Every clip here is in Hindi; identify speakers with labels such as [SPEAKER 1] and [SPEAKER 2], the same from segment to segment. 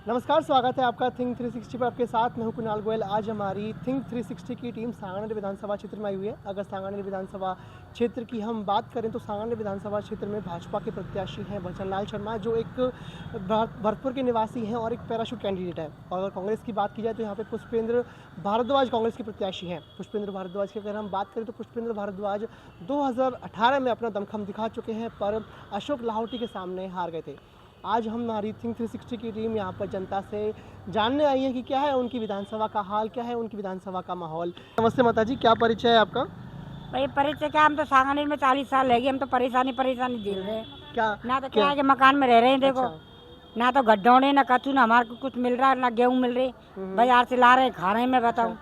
[SPEAKER 1] नमस्कार, स्वागत है आपका थिंक 360 पर। आपके साथ मैं हूं कुणाल गोयल। आज हमारी थिंक 360 की टीम सांगानेर विधानसभा क्षेत्र में आई हुई है। अगर सांगानेर विधानसभा क्षेत्र की हम बात करें तो सांगानेर विधानसभा क्षेत्र में भाजपा के प्रत्याशी हैं भजनलाल शर्मा, जो एक भरतपुर के निवासी हैं और एक पैराशूट कैंडिडेट है। और अगर कांग्रेस की बात की जाए तो यहाँ पे पुष्पेंद्र भारद्वाज कांग्रेस के प्रत्याशी हैं। पुष्पेंद्र भारद्वाज की अगर हम बात करें तो पुष्पेंद्र भारद्वाज 2018 में अपना दमखम दिखा चुके हैं, पर अशोक लाहौटी के सामने हार गए थे। आज हम हमारी थिंक 360 की टीम यहाँ पर जनता से जानने आई है कि क्या है उनकी विधानसभा का हाल, क्या है उनकी विधानसभा का माहौल। नमस्ते माता जी, क्या परिचय है आपका?
[SPEAKER 2] भाई परिचय क्या, हम तो सांगानेर में 40 साल रह गए, हम तो परेशानी झेल रहे हैं।
[SPEAKER 1] क्या
[SPEAKER 2] ना तो क्या है कि मकान में रह रहे हैं, देखो
[SPEAKER 1] अच्छा।
[SPEAKER 2] ना तो गड्ढोड़े ना कचू, ना हमारे को कुछ मिल रहा है, ना गेहूँ मिल रही, बाजार से ला रहे खा रहे हैं। मैं बताऊँ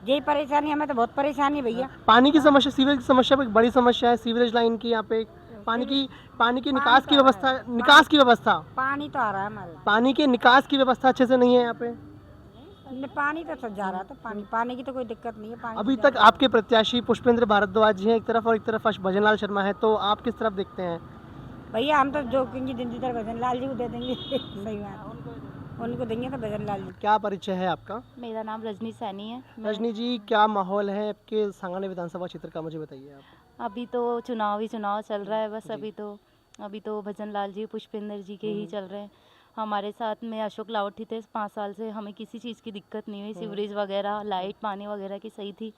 [SPEAKER 2] यही परेशानी, हमें तो बहुत परेशानी है भैया।
[SPEAKER 1] पानी की समस्या, सीवरेज की समस्या एक बड़ी समस्या है। सीवरेज लाइन की यहाँ पे पानी की निकास की व्यवस्था
[SPEAKER 2] पानी तो आ रहा है हमारे,
[SPEAKER 1] पानी के निकास की व्यवस्था अच्छे से नहीं है यहाँ पे।
[SPEAKER 2] पानी तो सब जा रहा था, पानी की तो कोई दिक्कत नहीं है। पानी
[SPEAKER 1] अभी तक आपके प्रत्याशी पुष्पेंद्र भारद्वाज जी हैं एक तरफ और एक तरफ भजनलाल शर्मा है, तो आप किस तरफ देखते हैं?
[SPEAKER 2] भैया हम तो जो कहेंगे दिन भजनलाल जी को दे देंगे। सही बात, उनको देंगे तो भजनलाल जी।
[SPEAKER 1] क्या परिचय है आपका?
[SPEAKER 3] मेरा नाम रजनी सैनी है।
[SPEAKER 1] रजनी जी, क्या माहौल है आपके सांगानेर विधानसभा क्षेत्र का, मुझे बताइए आप।
[SPEAKER 3] अभी तो चुनाव चल रहा है बस। अभी तो भजनलाल जी पुष्पेंद्र जी के ही चल रहे हैं। हमारे साथ में अशोक लाहौटी थे 5 साल से, हमें किसी चीज़ की दिक्कत नहीं हुई। सीवरेज वगैरह, लाइट, पानी वगैरह की सही थी।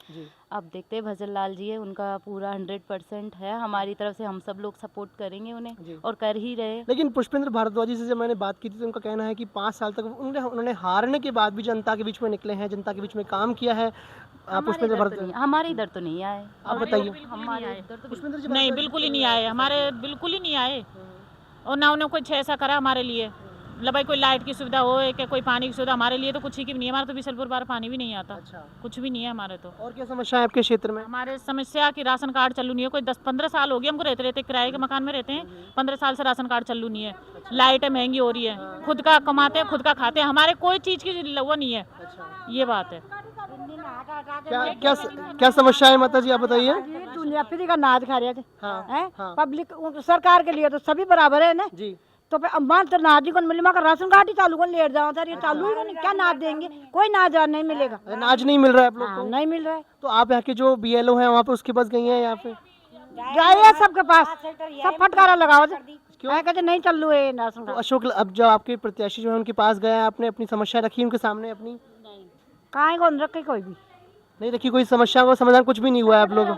[SPEAKER 3] अब देखते हैं भजनलाल जी है, उनका पूरा 100% है हमारी तरफ से। हम सब लोग सपोर्ट करेंगे उन्हें और कर ही रहे।
[SPEAKER 1] लेकिन पुष्पेंद्र भारद्वाज जी से जब मैंने बात की थी तो उनका कहना है कि 5 साल तक उन्होंने हारने के बाद भी जनता के बीच में निकले हैं, जनता के बीच में काम किया है। पुष्पेंद्र भारद्वाज
[SPEAKER 3] हमारे इधर तो नहीं आए।
[SPEAKER 1] आप बताइए।
[SPEAKER 3] हमारे इधर तो
[SPEAKER 1] पुष्पेंद्र जी
[SPEAKER 4] नहीं, बिल्कुल ही नहीं आए, हमारे बिल्कुल ही नहीं आए। और ना उन्हें कुछ ऐसा करा हमारे लिए, मतलब भाई कोई लाइट की सुविधा हो या कोई पानी की सुविधा, हमारे लिए तो कुछ ही की नहीं है। हमारे तो बिशलपुर बार पानी भी नहीं आता।
[SPEAKER 1] अच्छा।
[SPEAKER 4] कुछ भी नहीं है हमारे तो।
[SPEAKER 1] और क्या समस्या है आपके क्षेत्र में?
[SPEAKER 4] हमारे समस्या की राशन कार्ड चालू नहीं है। कोई 10-15 साल हो गए हमको रहते किराए के मकान में रहते हैं। 15 साल से राशन कार्ड चालू नहीं है। लाइटें महंगी हो रही है, खुद का कमाते हैं खुद का खाते हैं, हमारे कोई चीज की वो नहीं है। ये बात है।
[SPEAKER 1] क्या समस्या है माता जी, आप बताइए।
[SPEAKER 2] दुनिया फ्री का नाज खा रहे थे।
[SPEAKER 1] हाँ।
[SPEAKER 2] पब्लिक सरकार के लिए तो सभी बराबर है ना
[SPEAKER 1] जी।
[SPEAKER 2] तो अम्बान तो नाज ही कौन मिले, मगर राशन कार्ड ही चालू कर लेट जाओ सर, ये चालू ही नहीं, क्या नाज देंगे? कोई नाज नहीं मिलेगा।
[SPEAKER 1] अनाज नहीं मिल रहा है आप लोग को?
[SPEAKER 2] नहीं मिल रहा है
[SPEAKER 1] तो आप यहाँ के जो BLO हैं वहाँ पे उसके पास गई हैं? यहाँ पे
[SPEAKER 2] जाइए सबके पास, सब फटकारा लगाओ। क्यों कहते नहीं चालू है राशन
[SPEAKER 1] तो
[SPEAKER 2] कार्ड?
[SPEAKER 1] अशोक, अब जो आपके प्रत्याशी जो है उनके पास गए, आपने अपनी समस्या रखी उनके सामने? अपनी
[SPEAKER 2] कहाँ कौन रखे, कोई भी
[SPEAKER 1] नहीं रखी, कोई समस्या का समाधान कुछ भी नहीं हुआ है आप लोग?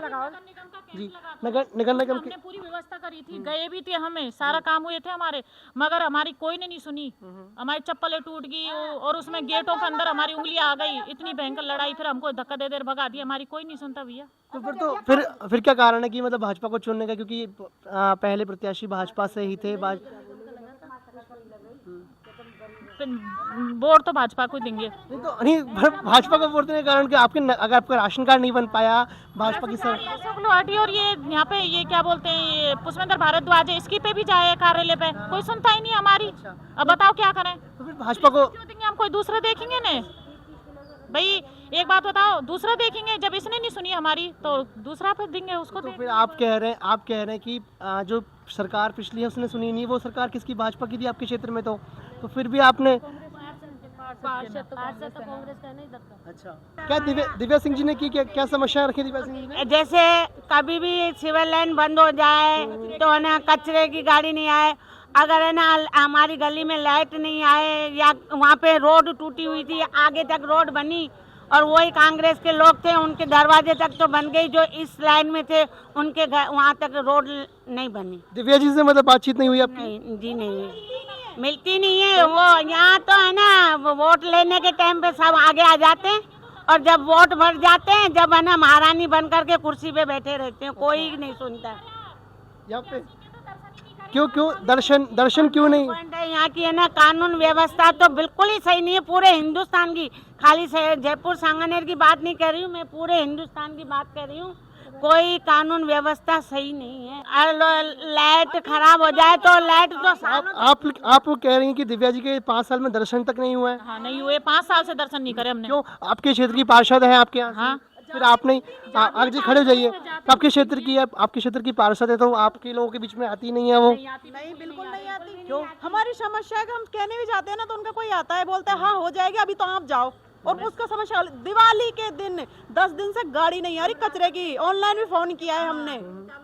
[SPEAKER 1] जी। नगर निगम की
[SPEAKER 4] हमने पूरी व्यवस्था करी थी, गए भी थे, हमें सारा काम हुए थे हमारे, मगर हमारी कोई ने नहीं सुनी। हमारी चप्पलें टूट गई और उसमें गेटों के अंदर हमारी उंगली आ गई। इतनी भयंकर लड़ाई, फिर हमको धक्का दे देर भगा दिया। हमारी कोई नहीं सुनता भैया।
[SPEAKER 1] तो फिर क्या कारण है कि मतलब भाजपा को चुनने का? क्योंकि पहले प्रत्याशी भाजपा से ही थे।
[SPEAKER 4] वोट तो भाजपा को देंगे।
[SPEAKER 1] नहीं, भाजपा को वोट देने के कारण कि अगर आपका राशन कार्ड नहीं बन पाया भाजपा की
[SPEAKER 4] अशोक लाहौटी और ये यहाँ पे ये क्या बोलते हैं, ये पुष्पेंद्र भारद्वाज है, इसकी पे भी जाए कार्यालय पे, कोई सुनता ही नहीं हमारी। अब बताओ क्या करें?
[SPEAKER 1] तो फिर भाजपा को
[SPEAKER 4] क्यों देंगे? हम कोई दूसरे देखेंगे ना भाई। एक बात बताओ, दूसरा देखेंगे, जब इसने नहीं सुनी हमारी तो दूसरा पे देंगे उसको।
[SPEAKER 1] तो फिर आप कह रहे हैं कि जो सरकार पिछली है उसने सुनी नहीं। वो सरकार किसकी? भाजपा की थी आपके क्षेत्र में। तो फिर भी आपने अच्छा। क्या दिव्या सिंह जी ने की? क्या समस्या रखी दिव्या सिंह जी ने?
[SPEAKER 2] जैसे कभी भी सिविल लाइन बंद हो जाए तो है ना, कचरे की गाड़ी नहीं आए, अगर है ना हमारी गली में लाइट नहीं आए, या वहाँ पे रोड टूटी हुई थी, आगे तक रोड बनी और वही कांग्रेस के लोग थे, उनके दरवाजे तक तो बन गई, जो इस लाइन में थे उनके वहाँ तक रोड नहीं बनी।
[SPEAKER 1] दिव्या जी से मतलब बातचीत नहीं हुई आपकी?
[SPEAKER 2] नहीं जी, नहीं मिलती नहीं है। वो यहाँ तो है ना, वो वोट लेने के टाइम पे सब आगे आ जाते हैं और जब वोट भर जाते हैं, जब है ना महारानी बन करके कुर्सी पे बैठे रहते हैं, कोई नहीं सुनता।
[SPEAKER 1] यहाँ पे क्यों दर्शन क्यों नहीं?
[SPEAKER 2] यहाँ की है ना कानून व्यवस्था तो बिल्कुल ही सही नहीं है पूरे हिंदुस्तान की। खाली जयपुर सांगानेर की बात नहीं कर रही हूँ मैं, पूरे हिंदुस्तान की बात कर रही हूँ। कोई कानून व्यवस्था सही नहीं है। लाइट खराब हो जाए तो लाइट तो
[SPEAKER 1] आप कह रही हैं कि दिव्या जी के 5 साल में दर्शन तक नहीं हुआ है?
[SPEAKER 4] हाँ, नहीं हुए, 5 साल से दर्शन नहीं करे हमने।
[SPEAKER 1] क्यों? आपके क्षेत्र की पार्षद है आपके यहाँ?
[SPEAKER 4] हाँ,
[SPEAKER 1] फिर आपने आगे जी खड़े हो जाइए। तो आपके क्षेत्र की है, आपके क्षेत्र की पार्षद है, तो आपके लोगों के बीच में आती नहीं है वो?
[SPEAKER 5] नहीं, बिल्कुल नहीं आती। क्यों? हमारी समस्या है कि हम कहने भी जाते हैं ना, तो उनका कोई आता है, बोलता है हाँ हो जाएगी, अभी तो आप जाओ। और उसका समस्या दिवाली के दिन 10 दिन से गाड़ी नहीं आ रही कचरे की। ऑनलाइन भी फोन किया है हमने,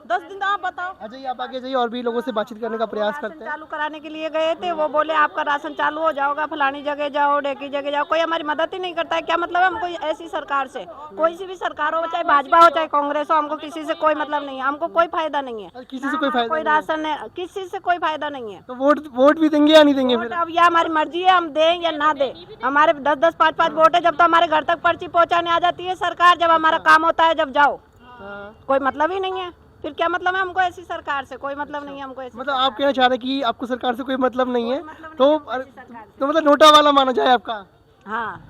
[SPEAKER 5] 10 दिन। आप बताओ।
[SPEAKER 1] अच्छा, ये आप आगे जाइए, और भी लोगों से बातचीत करने का प्रयास करते हैं।
[SPEAKER 5] चालू कराने के लिए गए थे, वो बोले आपका राशन चालू हो जाओगा, फलानी जगह जाओ, ढेकी जगह जाओ। कोई हमारी मदद ही नहीं करता है। क्या मतलब है हमको ऐसी सरकार से? कोई सी भी सरकार हो, चाहे भाजपा हो चाहे कांग्रेस हो, हमको किसी से कोई मतलब नहीं है। हमको कोई फायदा नहीं है,
[SPEAKER 1] किसी से कोई फायदा
[SPEAKER 5] कोई राशन है, किसी से कोई फायदा नहीं है।
[SPEAKER 1] तो वोट भी देंगे या नहीं देंगे फिर?
[SPEAKER 5] अब यह हमारी मर्जी है, हम दें या ना दें। हमारे 10-10, 5-5 वोट है। जब तो हमारे घर तक पर्ची पहुंचाने आ जाती है सरकार, जब हमारा काम होता है जब जाओ कोई मतलब ही नहीं है। फिर क्या मतलब है? हमको ऐसी सरकार से कोई मतलब नहीं है। हमको ऐसी
[SPEAKER 1] मतलब आप कहना चाह रहे हैं कि आपको सरकार से कोई मतलब नहीं है, तो मतलब नोटा वाला माना जाए आपका?
[SPEAKER 5] हाँ,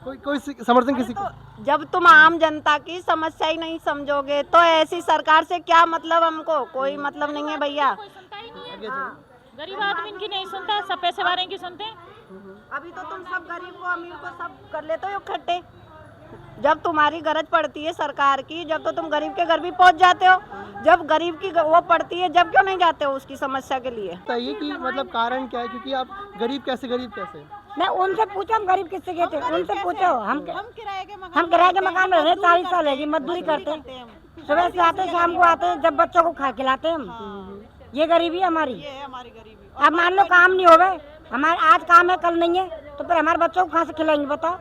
[SPEAKER 1] कोई समर्थन किसी को?
[SPEAKER 5] तो जब तुम आम जनता की समस्या ही नहीं समझोगे तो ऐसी सरकार से क्या मतलब? हमको कोई मतलब नहीं है भैया।
[SPEAKER 4] गरीब आदमी की नहीं सुनता, सब पैसे वाले की सुनते हैं।
[SPEAKER 5] अभी तो तुम सब गरीब को अमीर को सब कर लेते हो इकट्ठे। जब तुम्हारी गरज पड़ती है सरकार की, जब तो तुम गरीब के घर भी पहुंच जाते हो। जब गरीब की वो पड़ती है, जब क्यों नहीं जाते हो उसकी समस्या के लिए?
[SPEAKER 1] बताइए कि मतलब कारण क्या है, क्योंकि आप गरीब कैसे?
[SPEAKER 6] मैं उनसे पूछा, हम गरीब किससे गए थे? उनसे पूछो। हम
[SPEAKER 5] किराए के
[SPEAKER 6] मकान में रहे 40 साल है जी, मजदूरी करते हैं, सुबह से आते शाम को आते हैं, जब बच्चों को खा खिलाते हैं हम। ये गरीबी है हमारी।
[SPEAKER 5] हमारी गरीबी।
[SPEAKER 6] अब मान लो काम नहीं होगा, हमारे आज काम है कल नहीं है, तो फिर हमारे बच्चों को कहाँ से खिलाएंगे बताओ?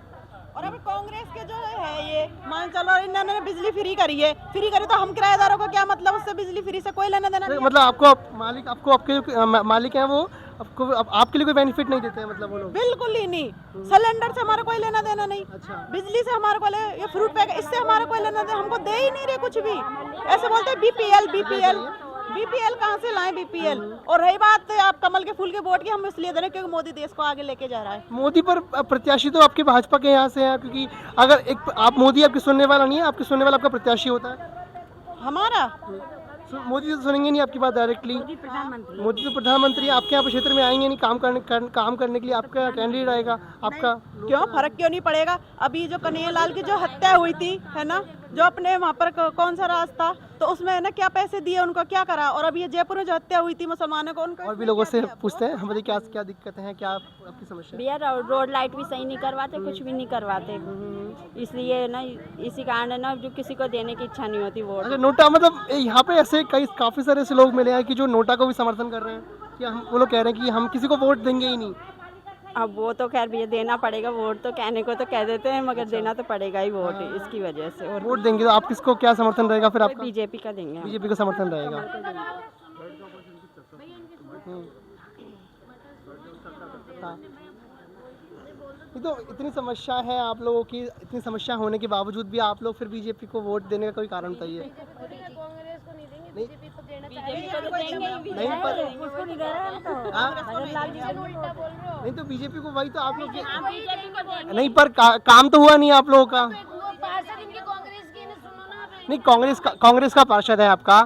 [SPEAKER 5] और अभी कांग्रेस के जो है ये मान चलो, इन्होंने बिजली फ्री करी है। फ्री करी तो हम किराएदारों को क्या मतलब? उससे बिजली फ्री से कोई लेना देना नहीं।
[SPEAKER 1] मतलब आपको आपके मालिक हैं वो आपके लिए कोई बेनिफिट नहीं देते हैं मतलब वो लोग?
[SPEAKER 5] बिल्कुल ही नहीं। सिलेंडर से हमारा कोई लेना देना नहीं।
[SPEAKER 1] अच्छा।
[SPEAKER 5] बिजली से हमारे को ये फ्रूट पैक, इससे हमारा कोई लेना देना, हमको दे ही नहीं रहे कुछ भी। ऐसे बोलते हैं बीपीएल कहाँ से लाएं बीपीएल? और रही बात आप कमल के फूल के वोट की, हम इसलिए दे रहे क्योंकि मोदी देश को आगे लेके जा रहा है।
[SPEAKER 1] मोदी पर प्रत्याशी तो आपके भाजपा के यहाँ से है, क्योंकि अगर एक आप मोदी आपके सुनने वाला नहीं है, आपके सुनने वाला आपका प्रत्याशी होता है।
[SPEAKER 5] हमारा
[SPEAKER 1] मोदी तो सुनेंगे नहीं आपकी बात डायरेक्टली। मोदी तो प्रधानमंत्री है, आपके यहाँ पे क्षेत्र में आएंगे नहीं काम करने के लिए। आपका कैंडिडेट आएगा, आपका
[SPEAKER 5] क्यों फर्क क्यों नहीं पड़ेगा? अभी जो कन्हैया लाल की जो हत्या हुई थी है ना, जो अपने वहाँ पर कौन सा रास्ता, तो उसमें है ना क्या पैसे दिए उनको, क्या करा? और अभी ये जयपुर में जो हत्या हुई थी मुसलमानों को, उनको
[SPEAKER 1] और भी लोगों से पूछते हैं हमारी क्या दिक्कतें हैं, क्या आपकी समस्या?
[SPEAKER 7] भैया रोड लाइट भी सही नहीं करवाते, कुछ भी नहीं करवाते, इसलिए ना इसी कारण है ना जो किसी को देने की इच्छा नहीं होती वोट।
[SPEAKER 1] अच्छा, नोटा मतलब यहाँ पे ऐसे काफी सारे ऐसे लोग मिले हैं कि जो नोटा को भी समर्थन कर रहे हैं, कि वो लोग कह रहे हैं कि हम किसी को वोट देंगे ही नहीं।
[SPEAKER 7] अब वो तो खैर भैया देना पड़ेगा वोट, तो कहने को तो कह देते हैं मगर देना तो पड़ेगा ही वोट, इसकी वजह से। और
[SPEAKER 1] वोट देंगे तो आप किसको क्या समर्थन रहेगा फिर? आपका
[SPEAKER 7] बीजेपी का देंगे।
[SPEAKER 1] बीजेपी का समर्थन रहेगा। हाँ, ये तो इतनी समस्या है आप लोगों की, इतनी समस्या होने के बावजूद भी आप लोग फिर बीजेपी को वोट देने का कोई कारण बताइए? नहीं पर
[SPEAKER 6] उसको नहीं दे रहे हम तो।
[SPEAKER 1] नहीं तो बीजेपी को, वही तो आप लोग नहीं, पर काम तो हुआ नहीं आप लोगों का। नहीं, कांग्रेस का पार्षद है आपका?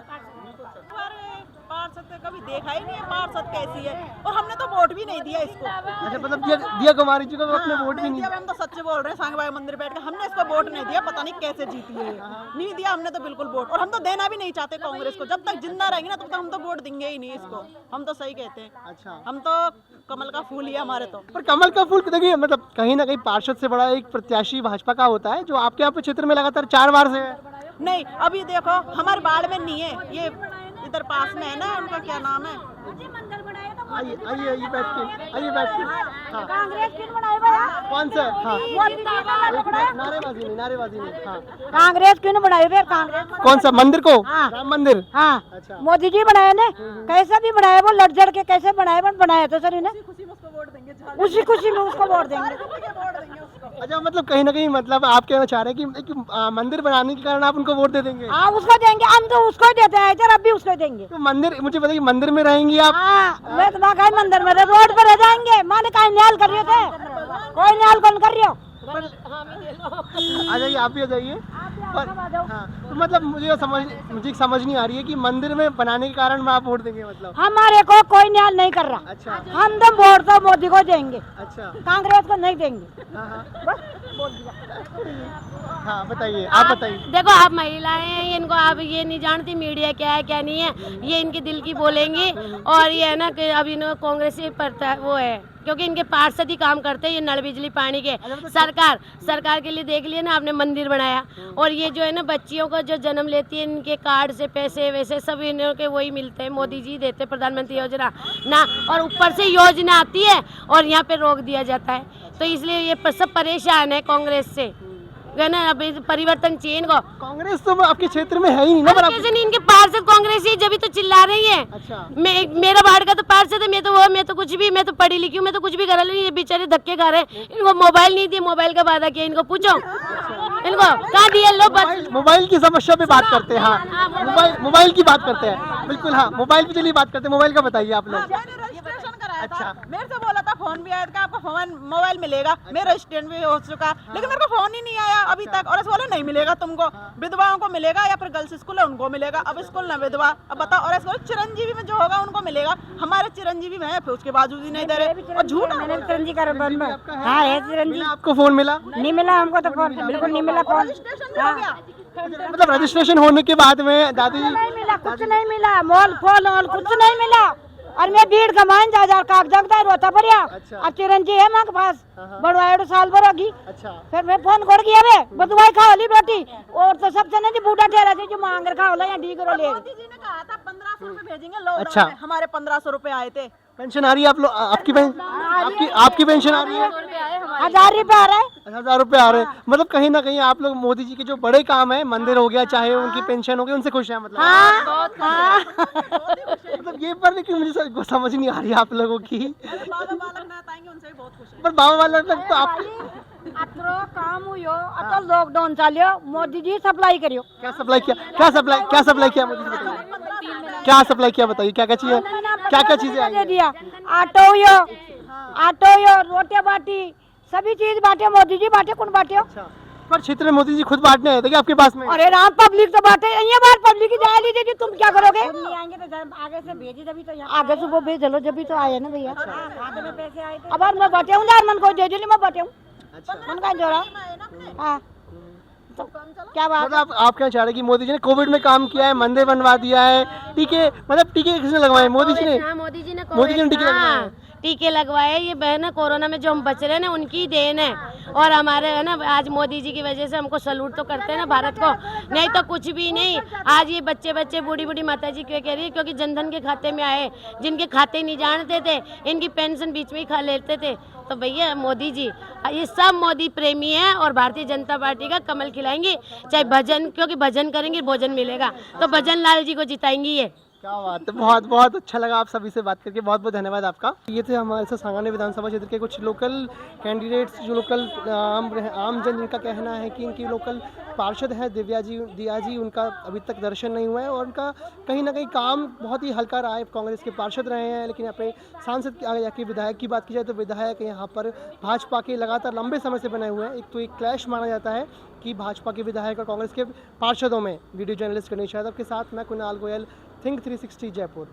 [SPEAKER 5] पार्षद कभी देखा ही नहीं है पार्षद कैसी है, और हमने तो वोट भी नहीं दिया इसको।
[SPEAKER 1] अच्छा, मतलब दिया कुमारी जी को अपने वोट भी नहीं
[SPEAKER 5] दिया। हम तो सच्चे बोल रहे हैं, सांगबाई मंदिर बैठ के हमने इसको वोट नहीं दिया, पता नहीं कैसे जीती है। नहीं दिया हमने तो बिल्कुल वोट, और हम तो देना भी नहीं चाहते कांग्रेस को। जब तक जिंदा रहेंगे ना तब तक हम तो वोट देंगे ही नहीं इसको। हम तो सही कहते हैं।
[SPEAKER 1] अच्छा,
[SPEAKER 5] हम तो कमल का फूल ही है हमारे तो।
[SPEAKER 1] पर कमल का फूल देखिए, मतलब कहीं ना कहीं पार्षद से बड़ा एक प्रत्याशी भाजपा का होता है, जो आपके यहाँ पे क्षेत्र में लगातार 4 बार से है।
[SPEAKER 5] नहीं, अभी देखो हमारे बाढ़ में नहीं है, ये इधर पास में है ना, उनका क्या नाम है?
[SPEAKER 1] आइए बैठ के। हाँ।
[SPEAKER 6] कांग्रेस क्यों बनाए भैया?
[SPEAKER 1] कौन सा? हाँ, नारेबाजी नहीं। हाँ,
[SPEAKER 6] कांग्रेस क्यों बनाए भैया? कांग्रेस
[SPEAKER 1] कौन सा मंदिर को?
[SPEAKER 6] हाँ।
[SPEAKER 1] राम मंदिर।
[SPEAKER 6] हाँ,
[SPEAKER 1] अच्छा।
[SPEAKER 6] मोदी जी बनाए ने, कैसे भी बनाए, वो लड़ जड़ के कैसे बनाया तो सर इन्हें उसी खुशी में उसको वोट देंगे।
[SPEAKER 1] अच्छा, मतलब कहीं ना कहीं मतलब आप कहना चाह रहे हैं कि मंदिर बनाने के कारण आप उनको वोट दे देंगे?
[SPEAKER 6] हाँ, उसको देंगे, हम तो उसको ही देते हैं इधर, अब भी उसको देंगे।
[SPEAKER 1] तो मंदिर, मुझे बताइए, मंदिर में रहेंगी आप?
[SPEAKER 6] हाँ, मैं तो मंदिर में रोड पर रह जाएंगे। माने कहीं न्याल कर रहे थे, कोई न्याल कौन कर रही हो?
[SPEAKER 1] आ जाइए, आप भी आ जाइए। पर हाँ, तो मतलब मुझे समझ नहीं आ रही है कि मंदिर में बनाने के कारण में आप वोट देंगे मतलब।
[SPEAKER 6] हमारे को कोई न्याय नहीं कर रहा।
[SPEAKER 1] अच्छा
[SPEAKER 6] हम तो वोट तो मोदी को देंगे,
[SPEAKER 1] अच्छा,
[SPEAKER 6] कांग्रेस को नहीं देंगे।
[SPEAKER 1] हाँ हाँ
[SPEAKER 6] बस बोल दिया।
[SPEAKER 1] हाँ, बताइए, आप बताइए।
[SPEAKER 2] देखो आप महिलाएं हैं, इनको आप ये नहीं जानती मीडिया क्या है क्या नहीं है, ये इनके दिल की बोलेंगी। और ये है ना कि अब इन्होंने कांग्रेस ही पड़ता है, वो है क्योंकि इनके पार्षद ही काम करते हैं, ये नल बिजली पानी के। सरकार के लिए देख लिया ना आपने मंदिर बनाया, और ये जो है ना बच्चियों को जो जन्म लेती है इनके कार्ड से पैसे वैसे सब इन्हों के वही मिलते हैं, मोदी जी देते, प्रधानमंत्री योजना ना, और ऊपर से योजना आती है और यहाँ पे रोक दिया जाता है। तो इसलिए ये सब परेशान है कांग्रेस से, है ना। अभी परिवर्तन चाहिए इनको।
[SPEAKER 1] कांग्रेस तो आपके क्षेत्र में है ही नहीं ना, पर
[SPEAKER 2] कैसे नहीं, इनके पार्षद कांग्रेस ही जब तो चिल्ला रही है।
[SPEAKER 1] अच्छा,
[SPEAKER 2] मेरा वार्ड का तो पार्षद है, मैं तो कुछ भी, मैं तो पढ़ी लिखी हूँ, मैं तो कुछ भी करा ली। ये बेचारे धक्के खा रहे हैं, इनको मोबाइल नहीं दिए, मोबाइल का वादा किया, इनको पूछो इनको कहाँ दिया। लो
[SPEAKER 1] मोबाइल की समस्या पे बात करते हैं। हाँ, मोबाइल की बात करते हैं, बिल्कुल। हाँ, मोबाइल पे चलिए बात करते हैं। मोबाइल का बताइए आप लोग।
[SPEAKER 5] रजिस्ट्रेशन कराया
[SPEAKER 1] अच्छा।
[SPEAKER 5] था, मेरे से बोला था फोन भी आया था, आपको फोन मोबाइल मिलेगा। मेरा रजिस्ट्रेशन भी हो चुका, लेकिन मेरे को फोन ही नहीं आया अभी तक। और ऐसे बोले नहीं मिलेगा तुमको, विधवाओं को मिलेगा या फिर गर्ल्स स्कूल है उनको मिलेगा। अब स्कूल ना विधवा, अब बताओ। और ऐसे बोले चिरंजीवी में जो होगा उनको मिलेगा, हमारे चिरंजीवी में है, फिर उसके बावजूद ही नहीं दे रहे। और झूठ,
[SPEAKER 6] मैंने भी चिरंजी का बन में। हाँ है चिरंजी।
[SPEAKER 1] आपको फोन मिला?
[SPEAKER 6] नहीं मिला हमको तो फोन, बिल्कुल नहीं मिला फोन।
[SPEAKER 5] रजिस्ट्रेशन भी हो गया।
[SPEAKER 1] मतलब रजिस्ट्रेशन होने के बाद में दादी
[SPEAKER 6] नहीं मिला, कुछ नहीं मिला, मॉल फोन और कुछ नहीं मिला। और मैं भीड़ कमान जा कागजात रोता पड़िया।
[SPEAKER 1] अच्छा।
[SPEAKER 6] और चिरंजी है माँ के पास, बढ़वाए साल भर होगी।
[SPEAKER 1] अच्छा,
[SPEAKER 6] फिर मैं फोन कर गया बे बदवाई खाओ ली रोटी, और तो सबसे नहीं बूढ़ा ठहरा थे जो मांग कर खाओ ला या डी करो ले।
[SPEAKER 5] मोदी जी ने कहा था 1500 रुपए भेजेंगे लॉकडाउन
[SPEAKER 1] अच्छा।
[SPEAKER 5] में, हमारे 1500 रुपए आए थे।
[SPEAKER 1] पेंशन आ रही है आप लोग? आपकी पेंशन आ रही है?
[SPEAKER 6] 1000 रुपए आ रहा है।
[SPEAKER 1] 1000 रुपए आ रहे हैं। मतलब कहीं ना कहीं आप लोग मोदी जी के जो बड़े काम है, मंदिर हो गया, चाहे उनकी पेंशन हो गई, उनसे खुश हैं मतलब। मतलब ये पर लेकिन मुझे समझ नहीं आ रही आप लोगों की।
[SPEAKER 5] बाबा बालक नाथ आएंगे, उनसे भी बहुत खुश है।
[SPEAKER 1] पर बाबा वाला तक तो आप
[SPEAKER 6] अतरो काम हुयो, अतल लॉकडाउन चालियो, मोदी जी सप्लाई करियो।
[SPEAKER 1] क्या सप्लाई किया मोदी जी? बताइए क्या सप्लाई किया, बताइए क्या क्या चीजें, क्या चीजें आई?
[SPEAKER 6] दे दिया, आटो हुयो, रोटियां बाटी, सभी चीज बांटे मोदी जी, बांटे कौन बांटे हो?
[SPEAKER 1] अच्छा, पर क्षेत्र में मोदी जी खुद बांटने आए थे क्या आपके पास में?
[SPEAKER 6] अरे राम पब्लिक तो बांटे, ये बार पब्लिक की जाए लीजिए जी, तुम क्या करोगे? नहीं आएंगे तो आगे से भेजी, जब तो आगे से वो भेज लो, जब तो आए ना भैया। खाते में पैसे आए थे, अब मैं बांटे हूँ, मन को दे मैं बांटे हूँ।
[SPEAKER 1] अच्छा,
[SPEAKER 6] मन का जोड़ा। हाँ, तो क्या बात?
[SPEAKER 1] मतलब आप क्या चाह रहे हैं कि मोदी जी ने कोविड में काम किया है, मंदिर बनवा दिया है, टीके, मतलब टीके किसने लगवाए? मोदी जी ने टीके लगवाए।
[SPEAKER 2] टीके लगवाए। ये बहन कोरोना में जो हम बच रहे हैं ना, उनकी देन है। और हमारे है ना, आज मोदी जी की वजह से हमको सलूट तो करते हैं ना भारत को, नहीं तो कुछ भी नहीं। आज ये बच्चे बूढ़ी माता जी क्यों कह रही है? क्योंकि जनधन के खाते में आए, जिनके खाते नहीं जानते थे, इनकी पेंशन बीच में ही खा लेते थे। तो भैया मोदी जी, ये सब मोदी प्रेमी है, और भारतीय जनता पार्टी का कमल खिलाएंगी, चाहे भजन, क्योंकि भजन करेंगे भोजन मिलेगा, तो भजन लाल जी को जिताएंगी ये।
[SPEAKER 1] क्या बात है, बहुत बहुत अच्छा लगा आप सभी से बात करके, बहुत बहुत धन्यवाद आपका। ये थे हमारे साथ सांगानेर विधानसभा क्षेत्र के कुछ लोकल कैंडिडेट्स, जो लोकल आम जन, जिनका कहना है कि इनकी लोकल पार्षद है दिया जी, उनका अभी तक दर्शन नहीं हुआ है, और उनका कहीं ना कहीं काम बहुत ही हल्का रहा है। कांग्रेस के पार्षद रहे हैं, लेकिन यहाँ पे सांसद या कि विधायक की बात की जाए तो विधायक यहाँ पर भाजपा के लगातार लंबे समय से बने हुए हैं। एक तो एक क्लैश माना जाता है कि भाजपा के विधायक और कांग्रेस के पार्षदों में। वीडियो जर्नलिस्ट गणेश यादव के साथ मैं कुणाल गोयल, थिंक 360 जयपुर।